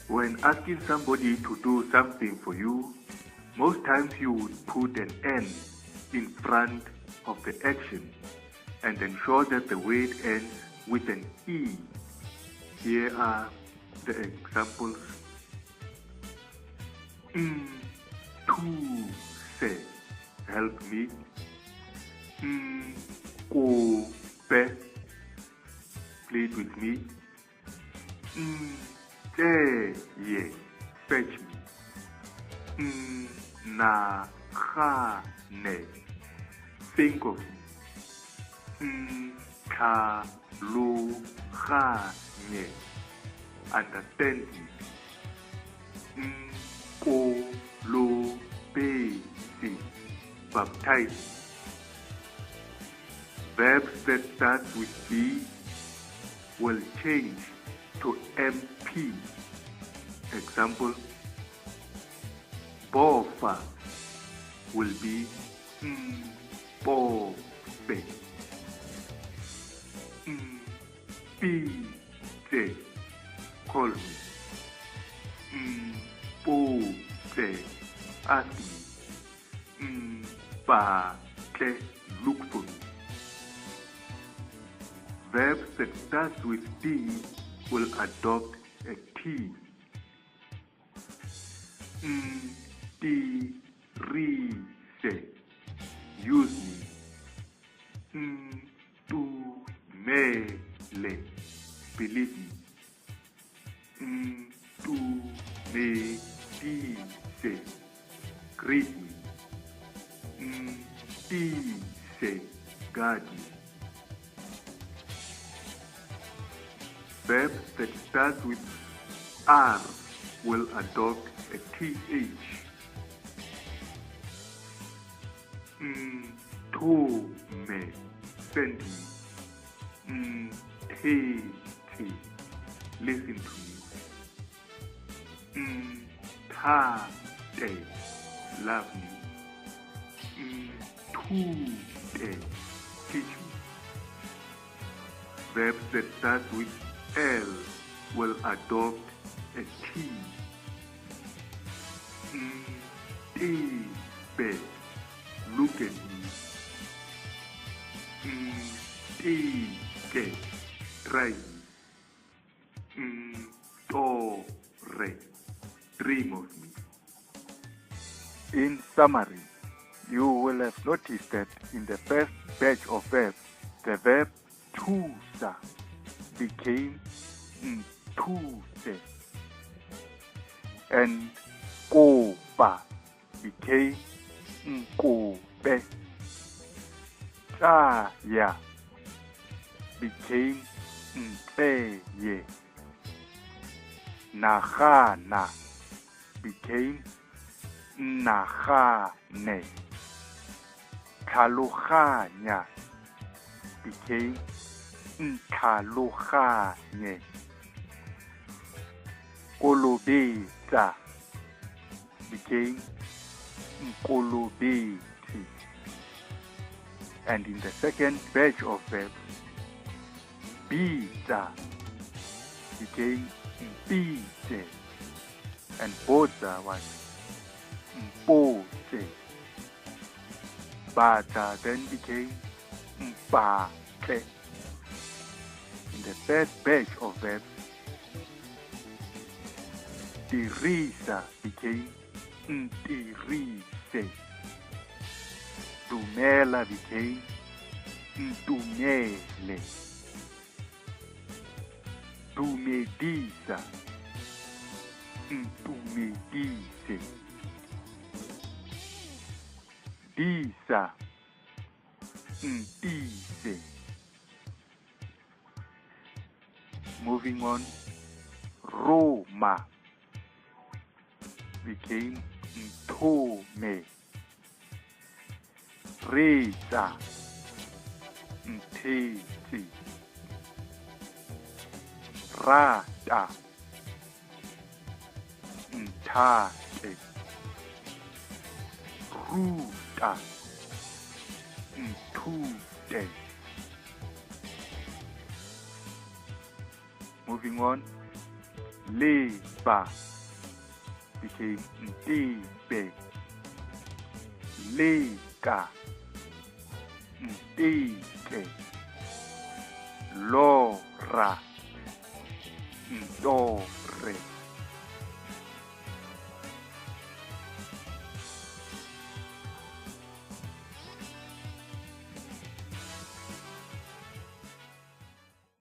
When asking somebody to do something for you, most times you would put an N in front of the action and ensure that the word ends with an E. Here are the examples. To say, help me. Go be, plead with me. Yeah, fetch me. Na ha ne, think of me. Ka lo ha ne, understand me. Ko lo be si, baptize me. Verbs that start with B will change to MP. Example, bofa will be bofe. Pite, call me. Pote, ask me. Bate, look for me. Verbs that start with D will adopt a T. Say, use me. Le, believe me. Say, greet me. Say, guard me. Verbs that start with R will adopt a TH. To me, send me. Te, listen to me. Te, love me. Te, teach me. Verbs that start with L will adopt a T. Be, look at me. Get, try me. Re, dream of me. In summary, you will have noticed that in the first batch of verbs, the verb thusa became thuse, and kopa became kope. Tsaya became ntseye. Nagana became nagane. Tlhaloganya became tlhaloganye. Kolobetsa became kolobetse. And in the second batch of verbs, bitsa became mpitse, and botsa was mpotse. Bata then became mpate. In the third batch of verbs, tirisa became ntirise. Dumela became ntumele. Dumedisa, ntumedise. Disa, ntise. Moving on, Roma became ntome. Reza, ntete. Rata, ntate. Ruta, ntute. Moving on, leba became ntebe, leka, nteke, lora, ntore.